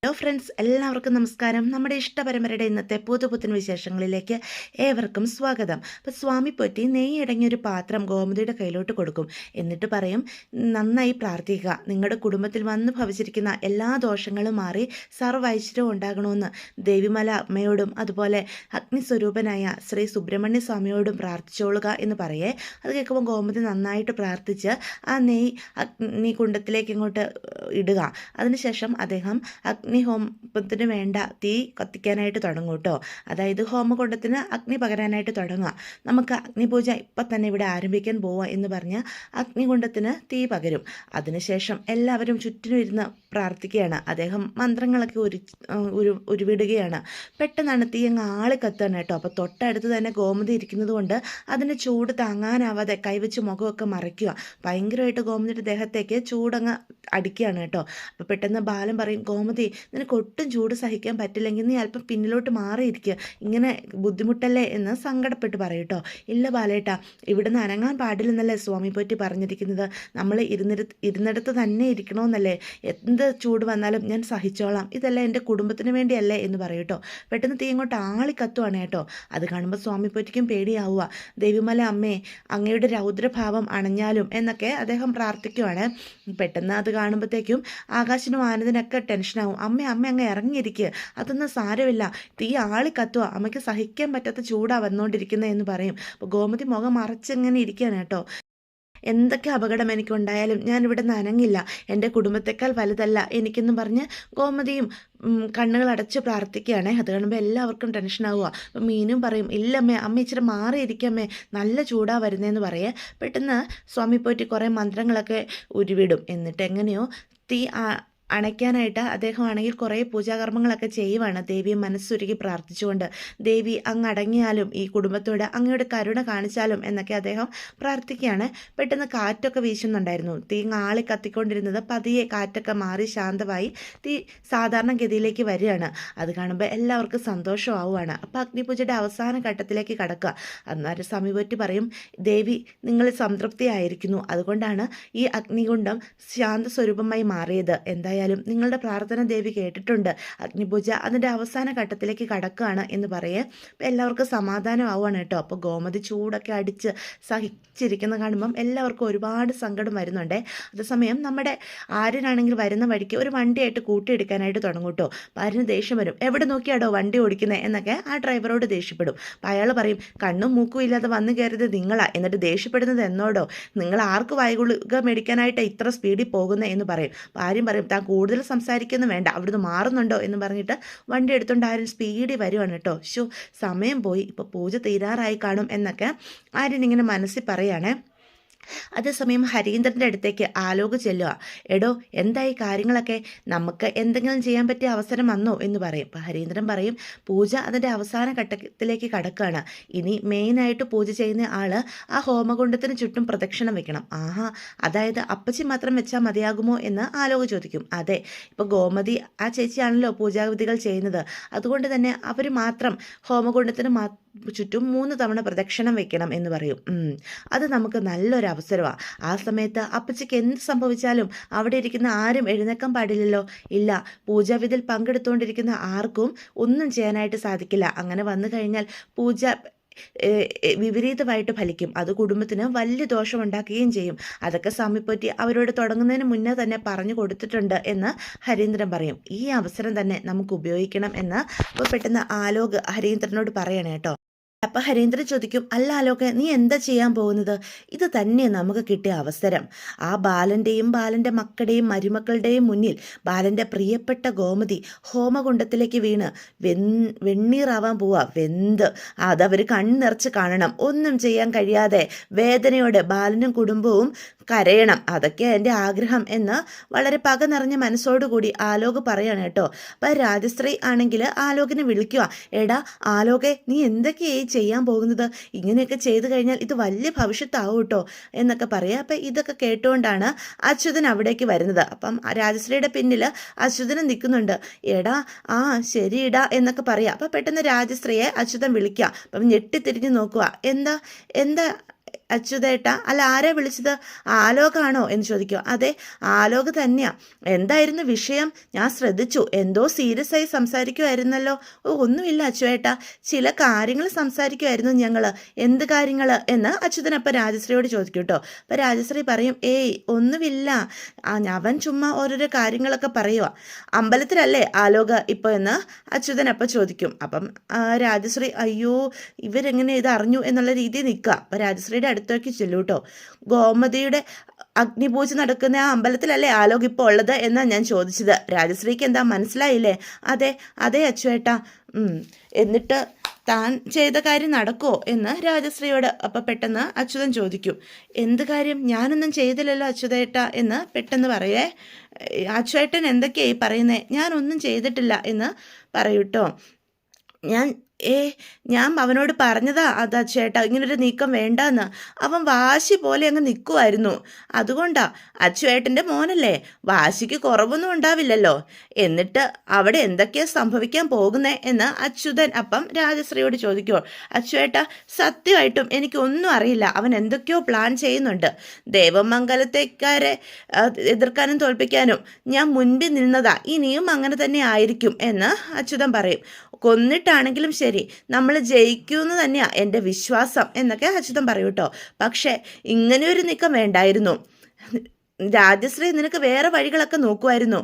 Hello friends, എല്ലാവർക്കും നമസ്കാരം. നമ്മുടെ ഇഷ്ടപരമ്പരയുടെ ഇന്നത്തെ പുതുപുത്തൻ വിശേഷങ്ങളിലേക്ക് ഏവർക്കും സ്വാഗതം. അപ്പോൾ സ്വാമി പൊറ്റി നെയ്യ് അടങ്ങിയൊരു പാത്രം ഗോമതിയുടെ കയ്യിലോട്ട് കൊടുക്കും. എന്നിട്ട് പറയും, നന്നായി പ്രാർത്ഥിക്കുക, നിങ്ങളുടെ കുടുംബത്തിൽ വന്ന് ഭവിച്ചിരിക്കുന്ന എല്ലാ ദോഷങ്ങളും മാറി സർവ്വ ഐശ്വര്യവും ഉണ്ടാകണമെന്ന് ദേവിമല അമ്മയോടും അതുപോലെ അഗ്നിസ്വരൂപനായ ശ്രീ സുബ്രഹ്മണ്യ സ്വാമിയോടും പ്രാർത്ഥിച്ചോളുക എന്ന് പറയേ. അത് കേൾക്കുമ്പോൾ ഗോമതി നന്നായിട്ട് പ്രാർത്ഥിച്ച് ആ നെയ്യ് അഗ്നികുണ്ഡത്തിലേക്ക് ഇങ്ങോട്ട് ഇടുക. അതിനുശേഷം അദ്ദേഹം അഗ്നിഹോമത്തിന് വേണ്ട തീ കത്തിക്കാനായിട്ട് തുടങ്ങും കേട്ടോ. അതായത് ഹോമകുണ്ഡത്തിന് അഗ്നി പകരാനായിട്ട് തുടങ്ങുക. നമുക്ക് അഗ്നിപൂജ ഇപ്പം തന്നെ ഇവിടെ ആരംഭിക്കാൻ പോവുക എന്ന് പറഞ്ഞ് അഗ്നികുണ്ഡത്തിന് തീ പകരും. അതിനുശേഷം എല്ലാവരും ചുറ്റിനും ഇരുന്ന് പ്രാർത്ഥിക്കുകയാണ്. അദ്ദേഹം മന്ത്രങ്ങളൊക്കെ ഉരുവിടുകയാണ്. പെട്ടെന്നാണ് തീ അങ്ങ് ആളിക്കത്താണ് കേട്ടോ. അപ്പോൾ തൊട്ടടുത്ത് തന്നെ ഗോമതി ഇരിക്കുന്നത് കൊണ്ട് അതിന് ചൂട് താങ്ങാനാവാതെ കൈവച്ച് മുഖമൊക്കെ മറയ്ക്കുക. ഭയങ്കരമായിട്ട് ഗോമതിയുടെ ദേഹത്തേക്ക് ചൂടങ്ങ് അടിക്കുകയാണ് കേട്ടോ. അപ്പോൾ പെട്ടെന്ന് ബാലൻ പറയും, ഗോമതി, നിനക്ക് ഒട്ടും ചൂട് സഹിക്കാൻ പറ്റില്ലെങ്കിൽ നീ അല്പം പിന്നിലോട്ട് മാറിയിരിക്കുക, ഇങ്ങനെ ബുദ്ധിമുട്ടല്ലേ എന്ന് സങ്കടപ്പെട്ട് പറയും കേട്ടോ. ഇല്ല ബാലേട്ടാ, ഇവിടുന്ന് അനങ്ങാൻ പാടില്ലെന്നല്ലേ സ്വാമി പോറ്റി പറഞ്ഞിരിക്കുന്നത്, നമ്മൾ ഇരുന്നിടത്ത് തന്നെ ഇരിക്കണമെന്നല്ലേ, എന്ത് ചൂട് വന്നാലും ഞാൻ സഹിച്ചോളാം, ഇതെല്ലാം എൻ്റെ കുടുംബത്തിന് വേണ്ടിയല്ലേ എന്ന് പറയും കേട്ടോ. പെട്ടെന്ന് തീ ഇങ്ങോട്ട് ആളിക്കത്തുവാണ് കേട്ടോ. അത് കാണുമ്പോൾ സ്വാമി പോറ്റിക്കും പേടിയാവുക. ദേവിമല അമ്മേ, അങ്ങയുടെ രൗദ്രഭാവം അണഞ്ഞാലും എന്നൊക്കെ അദ്ദേഹം പ്രാർത്ഥിക്കുവാണ്. പെട്ടെന്ന് അത് കാണുമ്പോഴത്തേക്കും ആകാശിനും ആനന്ദിനൊക്കെ ടെൻഷനാവും. അമ്മ അങ്ങ് ഇറങ്ങിയിരിക്കുക, അതൊന്നും സാരമില്ല, തീ ആളിക്കത്തുക, അമ്മയ്ക്ക് സഹിക്കാൻ പറ്റാത്ത ചൂടാ വന്നുകൊണ്ടിരിക്കുന്നത് എന്ന് പറയും. അപ്പോൾ ഗോമതി മുഖം മറച്ചിങ്ങനെ ഇരിക്കുകയാണ് കേട്ടോ. എന്തൊക്കെ അപകടം എനിക്കുണ്ടായാലും ഞാനിവിടെ നനങ്ങില്ല, എൻ്റെ കുടുംബത്തെക്കാൾ വലുതല്ല എനിക്കെന്ന് പറഞ്ഞ് ഗോമതിയും കണ്ണുകൾ അടച്ച് പ്രാർത്ഥിക്കുകയാണേ. അത് കാണുമ്പോൾ എല്ലാവർക്കും ടെൻഷനാവുക. അപ്പം മീനും പറയും, ഇല്ലമ്മേ, അമ്മ ഇച്ചിരി മാറിയിരിക്കമ്മേ, നല്ല ചൂടാ വരുന്നതെന്ന് പറയേ. പെട്ടെന്ന് സ്വാമി പോറ്റി കുറേ മന്ത്രങ്ങളൊക്കെ ഉരുവിടും. എന്നിട്ട് എങ്ങനെയോ തീ അണയ്ക്കാനായിട്ട് അദ്ദേഹം ആണെങ്കിൽ കുറേ പൂജാകർമ്മങ്ങളൊക്കെ ചെയ്യുവാണ്, ദേവിയെ മനസ്സുരുകി പ്രാർത്ഥിച്ചുകൊണ്ട്. ദേവി അങ്ങ് അടങ്ങിയാലും ഈ കുടുംബത്തോട് അങ്ങയുടെ കരുണ കാണിച്ചാലും എന്നൊക്കെ അദ്ദേഹം പ്രാർത്ഥിക്കുകയാണ്. പെട്ടെന്ന് കാറ്റൊക്കെ വീശുന്നുണ്ടായിരുന്നു. തീ ആളി കത്തിക്കൊണ്ടിരുന്നത് പതിയെ കാറ്റൊക്കെ മാറി ശാന്തമായി തീ സാധാരണ ഗതിയിലേക്ക് വരികയാണ്. അത് കാണുമ്പോൾ എല്ലാവർക്കും സന്തോഷമാവുകയാണ്. അപ്പോൾ അഗ്നിപൂജയുടെ അവസാന ഘട്ടത്തിലേക്ക് കടക്കുക. അന്നേരം സ്വാമി പോറ്റി പറയും, ദേവി നിങ്ങൾ സംതൃപ്തിയായിരിക്കുന്നു, അതുകൊണ്ടാണ് ഈ അഗ്നികുണ്ഡം ശാന്തസ്വരൂപമായി മാറിയത്. എന്തായാലും നിങ്ങളുടെ പ്രാർത്ഥന ദേവി കേട്ടിട്ടുണ്ട്, അഗ്നിപൂജ അതിൻ്റെ അവസാന ഘട്ടത്തിലേക്ക് കടക്കുകയാണ് എന്ന് പറയേ. എല്ലാവർക്കും സമാധാനമാവുകയാണ് കേട്ടോ. അപ്പോൾ ഗോമതി ചൂടൊക്കെ അടിച്ച് സഹിച്ചിരിക്കുന്ന കാണുമ്പം എല്ലാവർക്കും ഒരുപാട് സങ്കടം വരുന്നുണ്ട്. അതേസമയം നമ്മുടെ ആര്യനാണെങ്കിൽ വരുന്ന വഴിക്ക് ഒരു വണ്ടിയായിട്ട് കൂട്ടിയെടുക്കാനായിട്ട് തുടങ്ങും കേട്ടോ. അപ്പോൾ ആര്യന് ദേഷ്യം വരും, എവിടെ നോക്കിയാടോ വണ്ടി ഓടിക്കുന്നത് എന്നൊക്കെ ആ ഡ്രൈവറോട് ദേഷ്യപ്പെടും. അപ്പോൾ അയാൾ പറയും, കണ്ണും മൂക്കും ഇല്ലാതെ വന്നു കയറിയത് നിങ്ങളാ, എന്നിട്ട് ദേഷ്യപ്പെടുന്നത് എന്നോടോ, നിങ്ങൾ ആർക്ക് വായുഗുളിക മേടിക്കാനായിട്ട് ഇത്ര സ്പീഡിൽ പോകുന്നത് എന്ന് പറയും. അപ്പോൾ ആര്യം പറയും, താൻ കൂടുതൽ സംസാരിക്കൊന്നും വേണ്ട, അവിടുന്ന് മാറുന്നുണ്ടോ എന്ന് പറഞ്ഞിട്ട് വണ്ടി എടുത്തുകൊണ്ട് ആര്യൻ സ്പീഡിൽ വരുവാണ് കേട്ടോ. സമയം പോയി, ഇപ്പോൾ പൂജ തീരാറായി കാണും എന്നൊക്കെ ആര്യൻ ഇങ്ങനെ മനസ്സിൽ പറയുകയാണേ. അതേസമയം ഹരീന്ദ്രൻ്റെ അടുത്തേക്ക് ആലോക് ചെല്ലുക. എടോ, എന്തായി കാര്യങ്ങളൊക്കെ, നമുക്ക് എന്തെങ്കിലും ചെയ്യാൻ പറ്റിയ അവസരം വന്നോ എന്ന് പറയും. അപ്പോൾ ഹരീന്ദ്രൻ പറയും, പൂജ അതിൻ്റെ അവസാന ഘട്ടത്തിലേക്ക് കടക്കുകയാണ്, ഇനി മെയിനായിട്ട് പൂജ ചെയ്യുന്ന ആൾ ആ ഹോമകുണ്ഡത്തിന് ചുറ്റും പ്രദക്ഷിണം വെക്കണം. ആഹാ, അതായത് അപ്പച്ചി മാത്രം വെച്ചാൽ മതിയാകുമോ എന്ന് ആലോക് ചോദിക്കും. അതെ, ഇപ്പോൾ ഗോമതി ആ ചേച്ചിയാണല്ലോ പൂജാവിധികൾ ചെയ്യുന്നത്, അതുകൊണ്ട് തന്നെ അവർ മാത്രം ഹോമകുണ്ഡത്തിന് ചുറ്റും 3 തവണ പ്രദക്ഷിണം വെക്കണം എന്ന് പറയും. അത് നമുക്ക് നല്ലൊരു അവസരമാണ്. ആ സമയത്ത് അപ്പച്ചിക്ക് എന്ത് സംഭവിച്ചാലും അവിടെ ഇരിക്കുന്ന ആരും എഴുന്നേക്കാൻ പാടില്ലല്ലോ. ഇല്ല, പൂജാവിധിയിൽ പങ്കെടുത്തുകൊണ്ടിരിക്കുന്ന ആർക്കും ഒന്നും ചെയ്യാനായിട്ട് സാധിക്കില്ല. അങ്ങനെ വന്നു കഴിഞ്ഞാൽ പൂജ വിപരീതമായിട്ട് ഫലിക്കും, അത് കുടുംബത്തിന് വലിയ ദോഷമുണ്ടാക്കുകയും ചെയ്യും. അതൊക്കെ സ്വാമിപ്പോറ്റി അവരോട് തുടങ്ങുന്നതിന് മുന്നേ തന്നെ പറഞ്ഞു കൊടുത്തിട്ടുണ്ട് എന്ന് ഹരീന്ദ്രൻ പറയും. ഈ അവസരം തന്നെ നമുക്ക് ഉപയോഗിക്കണം എന്ന് അപ്പോൾ പെട്ടെന്ന് ആലോക് ഹരീന്ദ്രനോട് പറയണേ കേട്ടോ. അപ്പം ഹരീന്ദ്രൻ ചോദിക്കും, അല്ല ആലോക്, നീ എന്താ ചെയ്യാൻ പോകുന്നത്? ഇത് തന്നെ നമുക്ക് കിട്ടിയ അവസരം. ആ ബാലൻ്റെയും ബാലൻ്റെ മക്കളുടെയും മരുമക്കളുടെയും മുന്നിൽ ബാലൻ്റെ പ്രിയപ്പെട്ട ഗോമതി ഹോമകുണ്ഡത്തിലേക്ക് വീണ് വെണ്ണീറാവാൻ പോവാ, വെന്ത്. അതവർ കണ്ണിറച്ച് കാണണം. ഒന്നും ചെയ്യാൻ കഴിയാതെ വേദനയോടെ ബാലനും കുടുംബവും കരയണം. അതൊക്കെ എൻ്റെ ആഗ്രഹം എന്ന് വളരെ പക നിറഞ്ഞ മനസ്സോടുകൂടി ആലോക് പറയാണ് കേട്ടോ. അപ്പം രാജശ്രീ ആണെങ്കിൽ ആലോകിനെ വിളിക്കുക, എടാ ആലോകെ, നീ എന്തൊക്കെയായി ചെയ്യാൻ പോകുന്നത്? ഇങ്ങനെയൊക്കെ ചെയ്തു കഴിഞ്ഞാൽ ഇത് വലിയ ഭവിഷ്യത്താവും കേട്ടോ എന്നൊക്കെ പറയാം. അപ്പം ഇതൊക്കെ കേട്ടുകൊണ്ടാണ് അച്യുതൻ അവിടേക്ക് വരുന്നത്. അപ്പം രാജശ്രീയുടെ പിന്നിൽ അച്യുതനും നിൽക്കുന്നുണ്ട്. എടാ, ആ ശരിയിടാ എന്നൊക്കെ പറയാം. അപ്പം പെട്ടെന്ന് രാജശ്രീയെ അച്യുതൻ വിളിക്കുക. അപ്പം ഞെട്ടിത്തിരിഞ്ഞ് നോക്കുക, എന്താ അച്യുതേട്ട അല്ല ആരാ വിളിച്ചത്? ആലോകാണോ എന്ന് ചോദിക്കും. അതെ, ആലോക് തന്നെയാ. എന്തായിരുന്നു വിഷയം? ഞാൻ ശ്രദ്ധിച്ചു, എന്തോ സീരിയസ് ആയി സംസാരിക്കുമായിരുന്നല്ലോ. ഓ, ഒന്നുമില്ല അച്ചുവേട്ട, ചില കാര്യങ്ങൾ സംസാരിക്കുമായിരുന്നു ഞങ്ങൾ. എന്ത് കാര്യങ്ങൾ എന്ന് അച്യുതൻ അപ്പം രാജശ്രീയോട് ചോദിക്കും കേട്ടോ. അപ്പം രാജശ്രീ പറയും, ഏയ് ഒന്നുമില്ല, അവൻ ചുമ്മാ ഓരോരോ കാര്യങ്ങളൊക്കെ പറയുക. അമ്പലത്തിലല്ലേ ആലോക ഇപ്പോൾ എന്ന് അച്യുതൻ അപ്പം ചോദിക്കും. അപ്പം രാജശ്രീ അയ്യോ ഇവരെങ്ങനെ ഇത് അറിഞ്ഞു എന്നുള്ള രീതിയിൽ നിൽക്കുക. അപ്പം രാജശ്രീയുടെ അടുത്തേക്ക് ചെല്ലൂ കേട്ടോ. ഗോമതിയുടെ അഗ്നിപൂജ നടക്കുന്ന ആ അമ്പലത്തിലല്ലേ ആലോക് ഇപ്പോൾ ഉള്ളത് എന്നാണ് ഞാൻ ചോദിച്ചത്. രാജശ്രീക്ക് എന്താ മനസ്സിലായില്ലേ? അതെ അതെ അച്ചുവേട്ടാ. എന്നിട്ട് താൻ ചെയ്ത കാര്യം നടക്കുമോ എന്ന് രാജശ്രീയോട് അപ്പം പെട്ടെന്ന് അച്യുതൻ ചോദിക്കും. എന്ത് കാര്യം? ഞാനൊന്നും ചെയ്തില്ലല്ലോ അച്യുതേട്ട എന്ന് പെട്ടെന്ന് പറയേ. അച്ചുവേട്ടൻ എന്തൊക്കെയായി പറയുന്നേ? ഞാനൊന്നും ചെയ്തിട്ടില്ല എന്ന് പറയൂട്ടോ. ഞാൻ അവനോട് പറഞ്ഞതാ അതാ ചേട്ടാ ഇങ്ങനൊരു നീക്കം വേണ്ടാന്ന്. അവൻ വാശി പോലെ അങ്ങ് നിൽക്കുമായിരുന്നു. അതുകൊണ്ടാ. അച്ചുവേട്ടൻ്റെ മോനല്ലേ, വാശിക്ക് കുറവൊന്നും ഉണ്ടാവില്ലല്ലോ. എന്നിട്ട് അവിടെ എന്തൊക്കെയാ സംഭവിക്കാൻ പോകുന്നേ എന്ന് അച്യുതൻ അപ്പം രാജശ്രീയോട് ചോദിക്കുമോ. അച്ചുവേട്ടാ സത്യമായിട്ടും എനിക്കൊന്നും അറിയില്ല. അവൻ എന്തൊക്കെയോ പ്ലാൻ ചെയ്യുന്നുണ്ട്. ദേവമംഗലത്തേക്കാരെ എതിർക്കാനും തോൽപ്പിക്കാനും ഞാൻ മുൻപിൽ നിന്നതാ. ഇനിയും അങ്ങനെ തന്നെ ആയിരിക്കും എന്ന് അച്യുതൻ പറയും. കൊന്നിട്ടാണെങ്കിലും ശരി നമ്മൾ ജയിക്കുമെന്ന് തന്നെയാണ് എൻ്റെ വിശ്വാസം എന്നൊക്കെ അച്യുതൻ പറയൂ കേട്ടോ. പക്ഷേ ഇങ്ങനെയൊരു നീക്കം വേണ്ടായിരുന്നു. രാജശ്രീ നിനക്ക് വേറെ വഴികളൊക്കെ നോക്കുമായിരുന്നു.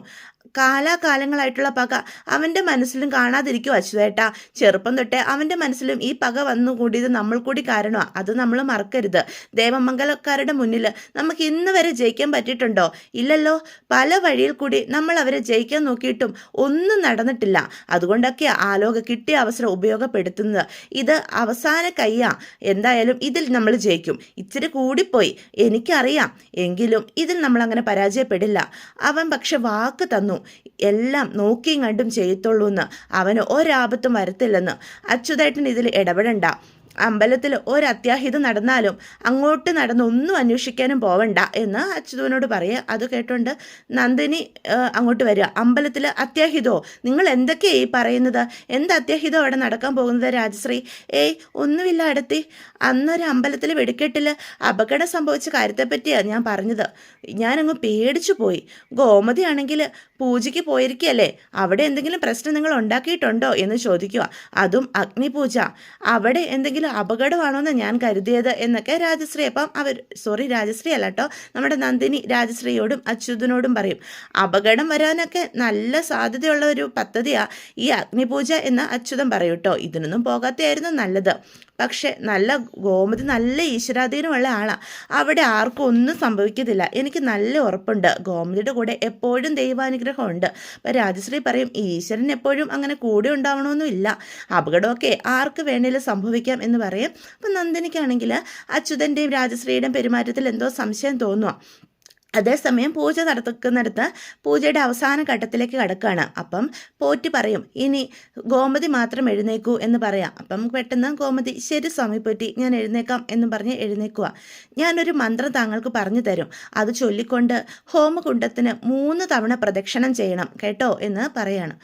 കാലാകാലങ്ങളായിട്ടുള്ള പക അവൻ്റെ മനസ്സിലും കാണാതിരിക്കും അച്യുതേട്ടാ. ചെറുപ്പം തൊട്ടേ അവൻ്റെ മനസ്സിലും ഈ പക വന്നുകൂടിയത് നമ്മൾ കൂടി കാരണമാണ്. അത് നമ്മൾ മറക്കരുത്. ദേവമംഗലക്കാരുടെ മുന്നിൽ നമുക്ക് ഇന്ന് വരെ ജയിക്കാൻ പറ്റിയിട്ടുണ്ടോ? ഇല്ലല്ലോ. പല വഴിയിൽ കൂടി നമ്മൾ അവരെ ജയിക്കാൻ നോക്കിയിട്ടും ഒന്നും നടന്നിട്ടില്ല. അതുകൊണ്ടൊക്കെ ആലോക കിട്ടിയ അവസരം ഉപയോഗപ്പെടുത്തുന്നത്. ഇത് അവസാന കയ്യാ. എന്തായാലും ഇതിൽ നമ്മൾ ജയിക്കും. ഇച്ചിരി കൂടിപ്പോയി എനിക്കറിയാം, എങ്കിലും ഇതിൽ നമ്മളങ്ങനെ പരാജയപ്പെടില്ല. അവൻ പക്ഷെ വാക്ക് തന്നു, എല്ലാം നോക്കിയും കണ്ടും ചെയ്യത്തുള്ളൂ എന്ന്. അവന് ഒരാപത്തും വരത്തില്ലെന്ന്. അച്യുതേട്ടൻ ഇതിൽ ഇടപെടണ്ട. അമ്പലത്തിൽ ഒരത്യാഹിതം നടന്നാലും അങ്ങോട്ട് നടന്ന് ഒന്നും അന്വേഷിക്കാനും പോവണ്ട എന്ന് അച്യുതനോട് പറയുക. അത് കേട്ടോണ്ട് നന്ദിനി അങ്ങോട്ട് വരിക. അമ്പലത്തിൽ അത്യാഹിതമോ? നിങ്ങൾ എന്തൊക്കെയായി പറയുന്നത്? എന്ത് അത്യാഹിതം അവിടെ നടക്കാൻ പോകുന്നത് രാജശ്രീ? ഏയ് ഒന്നുമില്ല അടുത്തി. അന്നൊരു അമ്പലത്തിൽ വെടിക്കെട്ടിൽ അപകടം സംഭവിച്ച കാര്യത്തെപ്പറ്റിയാണ് ഞാൻ പറഞ്ഞത്. ഞാനങ്ങ് പേടിച്ചു പോയി. ഗോമതി ആണെങ്കിൽ പൂജയ്ക്ക് പോയിരിക്കുകയല്ലേ, അവിടെ എന്തെങ്കിലും പ്രശ്നം നിങ്ങൾ ഉണ്ടാക്കിയിട്ടുണ്ടോ എന്ന് ചോദിക്കുക. അതും അഗ്നിപൂജ. അവിടെ എന്തെങ്കിലും അപകടമാണോന്ന് ഞാൻ കരുതിയത് എന്നൊക്കെ രാജശ്രീ അപ്പം രാജശ്രീ അല്ല കേട്ടോ, നമ്മുടെ നന്ദിനി രാജശ്രീയോടും അച്യുതനോടും പറയും. അപകടം വരാനൊക്കെ നല്ല സാധ്യതയുള്ള ഒരു പദ്ധതിയാണ് ഈ അഗ്നിപൂജ എന്ന് അച്യുതൻ പറയും കേട്ടോ. ഇതിനൊന്നും പോകാത്തയായിരുന്നു നല്ലത്. പക്ഷെ ഗോമതി നല്ല ഈശ്വരാധീനമുള്ള ആളാണ്. അവിടെ ആർക്കും ഒന്നും സംഭവിക്കത്തില്ല. എനിക്ക് നല്ല ഉറപ്പുണ്ട്. ഗോമതിയുടെ കൂടെ എപ്പോഴും ദൈവാനുഗ്രഹമുണ്ട്. അപ്പം രാജശ്രീ പറയും, ഈശ്വരൻ എപ്പോഴും അങ്ങനെ കൂടെ ഉണ്ടാവണമെന്നില്ല. അപകടമൊക്കെ ആർക്ക് വേണേലും സംഭവിക്കാം എന്ന് പറയും. അപ്പം നന്ദിനിക്കാണെങ്കിൽ അച്യുതൻ്റെയും രാജശ്രീയുടെയും പെരുമാറ്റത്തിൽ എന്തോ സംശയം തോന്നുക. അതേസമയം പൂജ നടക്കുന്നിടത്ത് പൂജയുടെ അവസാന ഘട്ടത്തിലേക്ക് കടക്കുകയാണ്. അപ്പം പോറ്റി പറയും, ഇനി ഗോമതി മാത്രം എഴുന്നേക്കൂ എന്ന് പറയാം. അപ്പം പെട്ടെന്ന് ഗോമതി, ശരി സ്വാമി പോറ്റി, ഞാൻ എഴുന്നേക്കാം എന്ന് പറഞ്ഞ് എഴുന്നേക്കുക. ഞാനൊരു മന്ത്രം താങ്കൾക്ക് പറഞ്ഞു തരും. അത് ചൊല്ലിക്കൊണ്ട് ഹോമകുണ്ടത്തിന് 3 തവണ പ്രദക്ഷിണം ചെയ്യണം കേട്ടോ എന്ന് പറയാണ്.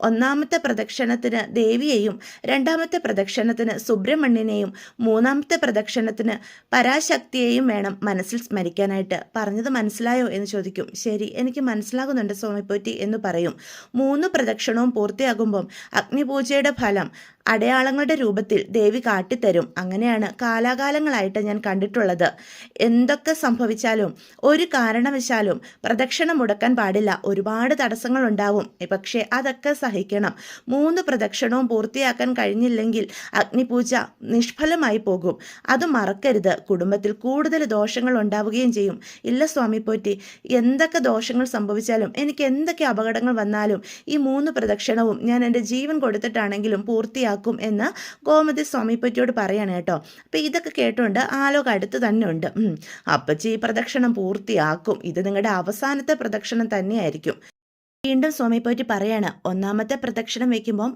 ഒന്നാമത്തെ പ്രദക്ഷിണത്തിന് ദേവിയെയും, രണ്ടാമത്തെ പ്രദക്ഷിണത്തിന് സുബ്രഹ്മണ്യനെയും, മൂന്നാമത്തെ പ്രദക്ഷിണത്തിന് പരാശക്തിയെയും വേണം മനസ്സിൽ സ്മരിക്കാനായിട്ട്. പറഞ്ഞത് മനസ്സിലായോ എന്ന് ചോദിക്കും. ശരി, എനിക്ക് മനസ്സിലാകുന്നുണ്ട് സ്വാമിപ്പോറ്റി എന്ന് പറയും. 3 പ്രദക്ഷിണവും പൂർത്തിയാകുമ്പം അഗ്നിപൂജയുടെ ഫലം അടയാളങ്ങളുടെ രൂപത്തിൽ ദേവി കാട്ടിത്തരും. അങ്ങനെയാണ് കാലാകാലങ്ങളായിട്ട് ഞാൻ കണ്ടിട്ടുള്ളത്. എന്തൊക്കെ സംഭവിച്ചാലും ഒരു കാരണവശാലും പ്രദക്ഷിണം മുടക്കാൻ പാടില്ല. ഒരുപാട് തടസ്സങ്ങൾ ഉണ്ടാവും, പക്ഷേ അതൊക്കെ സഹിക്കണം. 3 പ്രദക്ഷിണവും പൂർത്തിയാക്കാൻ കഴിഞ്ഞില്ലെങ്കിൽ അഗ്നിപൂജ നിഷ്ഫലമായി പോകും. അത് മറക്കരുത്. കുടുംബത്തിൽ കൂടുതൽ ദോഷങ്ങൾ ഉണ്ടാവുകയും ചെയ്യും. ഇല്ല സ്വാമി പോറ്റി, എന്തൊക്കെ ദോഷങ്ങൾ സംഭവിച്ചാലും, എനിക്ക് എന്തൊക്കെ അപകടങ്ങൾ വന്നാലും ഈ 3 പ്രദക്ഷിണവും ഞാൻ എൻ്റെ ജീവൻ കൊടുത്തിട്ടാണെങ്കിലും പൂർത്തിയാക്കും എന്ന് ഗോമതി സ്വാമിപ്പറ്റിയോട് പറയാണ് കേട്ടോ. അപ്പം ഇതൊക്കെ കേട്ടുകൊണ്ട് ആലോക അടുത്ത് തന്നെ ഉണ്ട്. അപ്പച്ചി ഈ പ്രദക്ഷിണം പൂർത്തിയാക്കും. ഇത് നിങ്ങളുടെ അവസാനത്തെ പ്രദക്ഷിണം തന്നെയായിരിക്കും. വീണ്ടും സ്വാമി പോയിട്ട് പറയാണ്, ഒന്നാമത്തെ പ്രദക്ഷിണം വയ്ക്കുമ്പം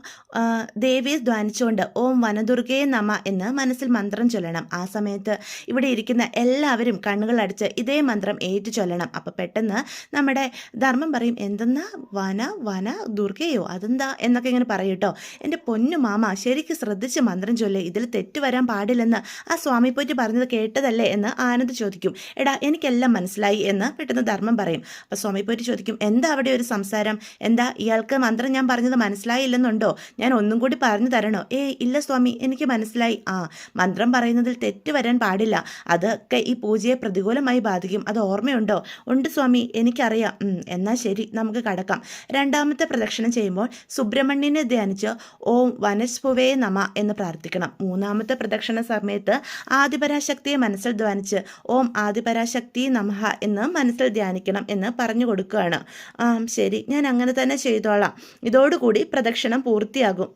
ദേവിയെ ധ്യാനിച്ചുകൊണ്ട് ഓം വനദുർഗേ നമ എന്ന് മനസ്സിൽ മന്ത്രം ചൊല്ലണം. ആ സമയത്ത് ഇവിടെ ഇരിക്കുന്ന എല്ലാവരും കണ്ണുകളടച്ച് ഇതേ മന്ത്രം ഏറ്റു ചൊല്ലണം. അപ്പോൾ പെട്ടെന്ന് നമ്മുടെ ധർമ്മം പറയും, എന്തെന്നാ വന ദുർഗയോ അതെന്താ എന്നൊക്കെ ഇങ്ങനെ പറയും കേട്ടോ. എൻ്റെ പൊന്നു മാമ ശരിക്കും ശ്രദ്ധിച്ച് മന്ത്രം ചൊല്ലേ, ഇതിൽ തെറ്റ് വരാൻ പാടില്ലെന്ന് ആ സ്വാമി പോയിട്ട് പറഞ്ഞത് കേട്ടതല്ലേ എന്ന് ആനന്ദ് ചോദിക്കും. എടാ എനിക്കെല്ലാം മനസ്സിലായി എന്ന് പെട്ടെന്ന് ധർമ്മം പറയും. അപ്പോൾ സ്വാമി പോയിട്ട് ചോദിക്കും, എന്താ അവിടെ ഒരു സംസാരം, എന്താ ഇയാൾക്ക് മന്ത്രം ഞാൻ പറഞ്ഞത് മനസ്സിലായില്ലെന്നുണ്ടോ, ഞാൻ ഒന്നും കൂടി പറഞ്ഞു തരണോ? ഇല്ല സ്വാമി എനിക്ക് മനസ്സിലായി. മന്ത്രം പറയുന്നതിൽ തെറ്റ് വരാൻ പാടില്ല, അതൊക്കെ ഈ പൂജയെ പ്രതികൂലമായി ബാധിക്കും, അത് ഓർമ്മയുണ്ടോ? ഉണ്ട് സ്വാമി എനിക്കറിയാം. എന്നാൽ ശരി നമുക്ക് കടക്കാം. രണ്ടാമത്തെ പ്രദക്ഷിണം ചെയ്യുമ്പോൾ സുബ്രഹ്മണ്യനെ ധ്യാനിച്ച് ഓം വനസ്പുവേ നമ എന്ന് പ്രാർത്ഥിക്കണം. മൂന്നാമത്തെ പ്രദക്ഷിണ സമയത്ത് ആദിപരാശക്തിയെ മനസ്സിൽ ധ്യാനിച്ച് ഓം ആദിപരാശക്തി നമഃ എന്ന് മനസ്സിൽ ധ്യാനിക്കണം എന്ന് പറഞ്ഞു കൊടുക്കുകയാണ്. ശരി ഞാൻ അങ്ങനെ തന്നെ ചെയ്തോളാം, ഇതോടുകൂടി പ്രദക്ഷിണം പൂർത്തിയാകും.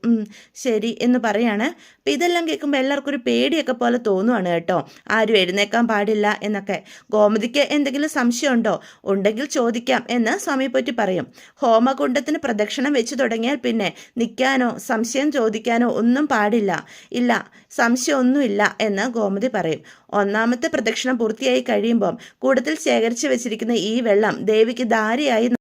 ശരി എന്ന് പറയാണ്. അപ്പം ഇതെല്ലാം കേൾക്കുമ്പോൾ എല്ലാവർക്കും ഒരു പേടിയൊക്കെ പോലെ തോന്നുവാണ് കേട്ടോ. ആരും എഴുന്നേക്കാൻ പാടില്ല എന്നൊക്കെ. ഗോമതിക്ക് എന്തെങ്കിലും സംശയമുണ്ടോ? ഉണ്ടെങ്കിൽ ചോദിക്കാം എന്ന് സ്വാമി പോറ്റി പറയും. ഹോമകുണ്ടത്തിന് പ്രദക്ഷിണം വെച്ച് തുടങ്ങിയാൽ പിന്നെ നിൽക്കാനോ സംശയം ചോദിക്കാനോ ഒന്നും പാടില്ല. ഇല്ല സംശയമൊന്നുമില്ല എന്ന് ഗോമതി പറയും. ഒന്നാമത്തെ പ്രദക്ഷിണം പൂർത്തിയായി കഴിയുമ്പം കൂടത്തിൽ ശേഖരിച്ചു വെച്ചിരിക്കുന്ന ഈ വെള്ളം ദേവിക്ക് ധാരയായി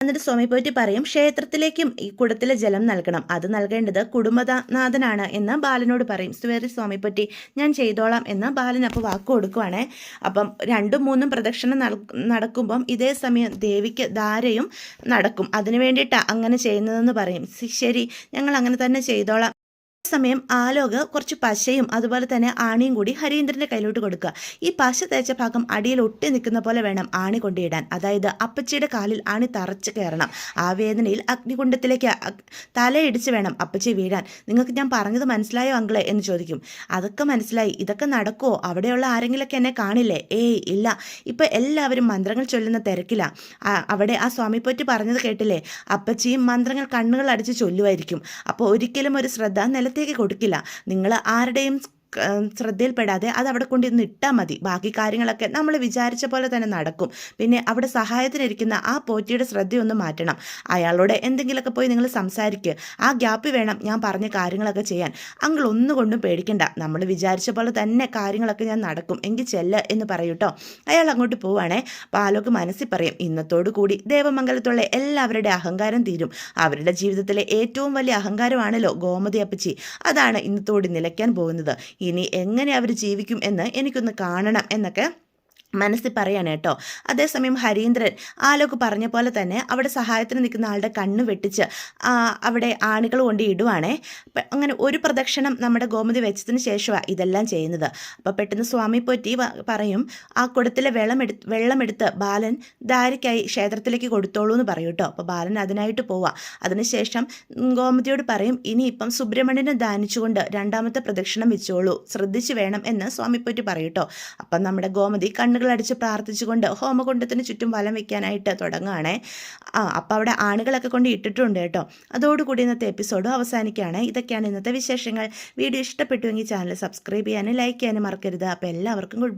എന്നിട്ട് സ്വാമി പോയിട്ട് പറയും, ക്ഷേത്രത്തിലേക്കും ഈ കുടത്തിലെ ജലം നൽകണം, അത് നൽകേണ്ടത് കുടുംബനാഥനാണ് എന്ന് ബാലനോട് പറയും. സ്വാമി പോറ്റി ഞാൻ ചെയ്തോളാം എന്ന് ബാലൻ അപ്പോൾ വാക്ക് കൊടുക്കുവാണേ. അപ്പം 2ഉം 3ഉം പ്രദക്ഷിണം നടക്കുമ്പം ഇതേ സമയം ദേവിക്ക് ധാരയും നടക്കും, അതിനു വേണ്ടിയിട്ടാണ് അങ്ങനെ ചെയ്യുന്നതെന്ന് പറയും. ശരി ഞങ്ങൾ അങ്ങനെ തന്നെ ചെയ്തോളാം. സമയം ആലോക് കുറച്ച് പശയും അതുപോലെ തന്നെ ആണിയും കൂടി ഹരീന്ദ്രൻ്റെ കയ്യിലോട്ട് കൊടുക്കുക. ഈ പശ തേച്ച ഭാഗം അടിയിൽ ഒട്ടി നിൽക്കുന്ന പോലെ വേണം ആണി കൊണ്ടിടാൻ. അതായത് അപ്പച്ചിയുടെ കാലിൽ ആണി തറച്ച് കയറണം. ആ വേദനയിൽ അഗ്നികുണ്ഡത്തിലേക്ക് തലയിടിച്ച് വേണം അപ്പച്ചി വീഴാൻ. നിങ്ങൾക്ക് ഞാൻ പറഞ്ഞത് മനസ്സിലായോ അങ്കിളെ എന്ന് ചോദിക്കും. അതൊക്കെ മനസ്സിലായി, ഇതൊക്കെ നടക്കുമോ? അവിടെയുള്ള ആരെങ്കിലൊക്കെ എന്നെ കാണില്ലേ? ഇല്ല, ഇപ്പം എല്ലാവരും മന്ത്രങ്ങൾ ചൊല്ലുന്ന തിരക്കിലാണ്. അവിടെ ആ സ്വാമി പോറ്റി പറഞ്ഞത് കേട്ടില്ലേ, അപ്പച്ചിയും മന്ത്രങ്ങൾ കണ്ണുകൾ അടിച്ച് ചൊല്ലുമായിരിക്കും. അപ്പോൾ ഒരിക്കലും ഒരു ശ്രദ്ധ നിലത്തേക്ക് കൊടുക്കില്ല. നിങ്ങൾ ആരുടെയും ശ്രദ്ധയിൽപ്പെടാതെ അത് അവിടെ കൊണ്ടിരുന്ന് ഇട്ടാൽ മതി. ബാക്കി കാര്യങ്ങളൊക്കെ നമ്മൾ വിചാരിച്ച പോലെ തന്നെ നടക്കും. പിന്നെ അവിടെ സഹായത്തിനിരിക്കുന്ന ആ പോറ്റിയുടെ ശ്രദ്ധയൊന്ന് മാറ്റണം. അയാളോട് എന്തെങ്കിലുമൊക്കെ പോയി നിങ്ങൾ സംസാരിക്കുക. ആ ഗ്യാപ്പ് വേണം ഞാൻ പറഞ്ഞ കാര്യങ്ങളൊക്കെ ചെയ്യാൻ. അങ്കിൾ ഒന്നുകൊണ്ടും പേടിക്കണ്ട, നമ്മൾ വിചാരിച്ച പോലെ തന്നെ കാര്യങ്ങളൊക്കെ ഞാൻ നടക്കും, എങ്കിൽ ചെല്ല് എന്ന് പറയൂട്ടോ. അയാൾ അങ്ങോട്ട് പോവുകയാണേ. പാലോക്ക് മനസ്സിൽ പറയും, ഇന്നത്തോടു കൂടി ദേവമംഗലത്തുള്ള എല്ലാവരുടെ അഹങ്കാരം തീരും. അവരുടെ ജീവിതത്തിലെ ഏറ്റവും വലിയ അഹങ്കാരമാണല്ലോ ഗോമതി അപ്പച്ചി. അതാണ് ഇന്നത്തോടെ നിലയ്ക്കാൻ പോകുന്നത്. ഇനി എങ്ങനെ അവർ ജീവിക്കും എന്ന് എനിക്കൊന്ന് കാണണം എന്നൊക്കെ മനസ്സിൽ പറയാണ് കേട്ടോ. അതേസമയം ഹരീന്ദ്രൻ ആലോക്ക് പറഞ്ഞ പോലെ തന്നെ അവിടെ സഹായത്തിന് നിൽക്കുന്ന ആളുടെ കണ്ണ് വെട്ടിച്ച് അവിടെ ആണികൾ കൊണ്ട് ഇടുവാണേ. അങ്ങനെ ഒരു പ്രദക്ഷിണം നമ്മുടെ ഗോമതി വെച്ചതിന് ശേഷമാണ് ഇതെല്ലാം ചെയ്യുന്നത്. അപ്പോൾ പെട്ടെന്ന് സ്വാമി പോറ്റി പറയും, ആ കുടത്തിലെ വെള്ളമെടുത്ത് ബാലൻ ധാരയ്ക്കായി ക്ഷേത്രത്തിലേക്ക് കൊടുത്തോളൂ എന്ന് പറയും കേട്ടോ. അപ്പോൾ ബാലൻ അതിനായിട്ട് പോവുക. അതിനുശേഷം ഗോമതിയോട് പറയും, ഇനിയിപ്പം സുബ്രഹ്മണ്യനെ ധ്യാനിച്ചുകൊണ്ട് 2ാമത്തെ പ്രദക്ഷിണം വെച്ചോളൂ, ശ്രദ്ധിച്ച് വേണം എന്ന് സ്വാമി പോറ്റി പറയും കേട്ടോ. അപ്പം നമ്മുടെ ഗോമതി കണ്ണുകളടിച്ച് പ്രാർത്ഥിച്ചുകൊണ്ട് ഹോമകുണ്ടത്തിന് ചുറ്റും വലം വെക്കാനായിട്ട് തുടങ്ങുകയാണേ. അപ്പോൾ അവിടെ ആണികളൊക്കെ കൊണ്ട് ഇട്ടിട്ടുണ്ട് കേട്ടോ. അതോടുകൂടി ഇന്നത്തെ എപ്പിസോഡ് അവസാനിക്കുകയാണ്. ഇതൊക്കെയാണ് ഇന്നത്തെ വിശേഷങ്ങൾ. വീഡിയോ ഇഷ്ടപ്പെട്ടുവെങ്കിൽ ചാനൽ സബ്സ്ക്രൈബ് ചെയ്യാനും ലൈക്ക് ചെയ്യാനും മറക്കരുത്. അപ്പോൾ എല്ലാവർക്കും ഗുഡ് ബൈ.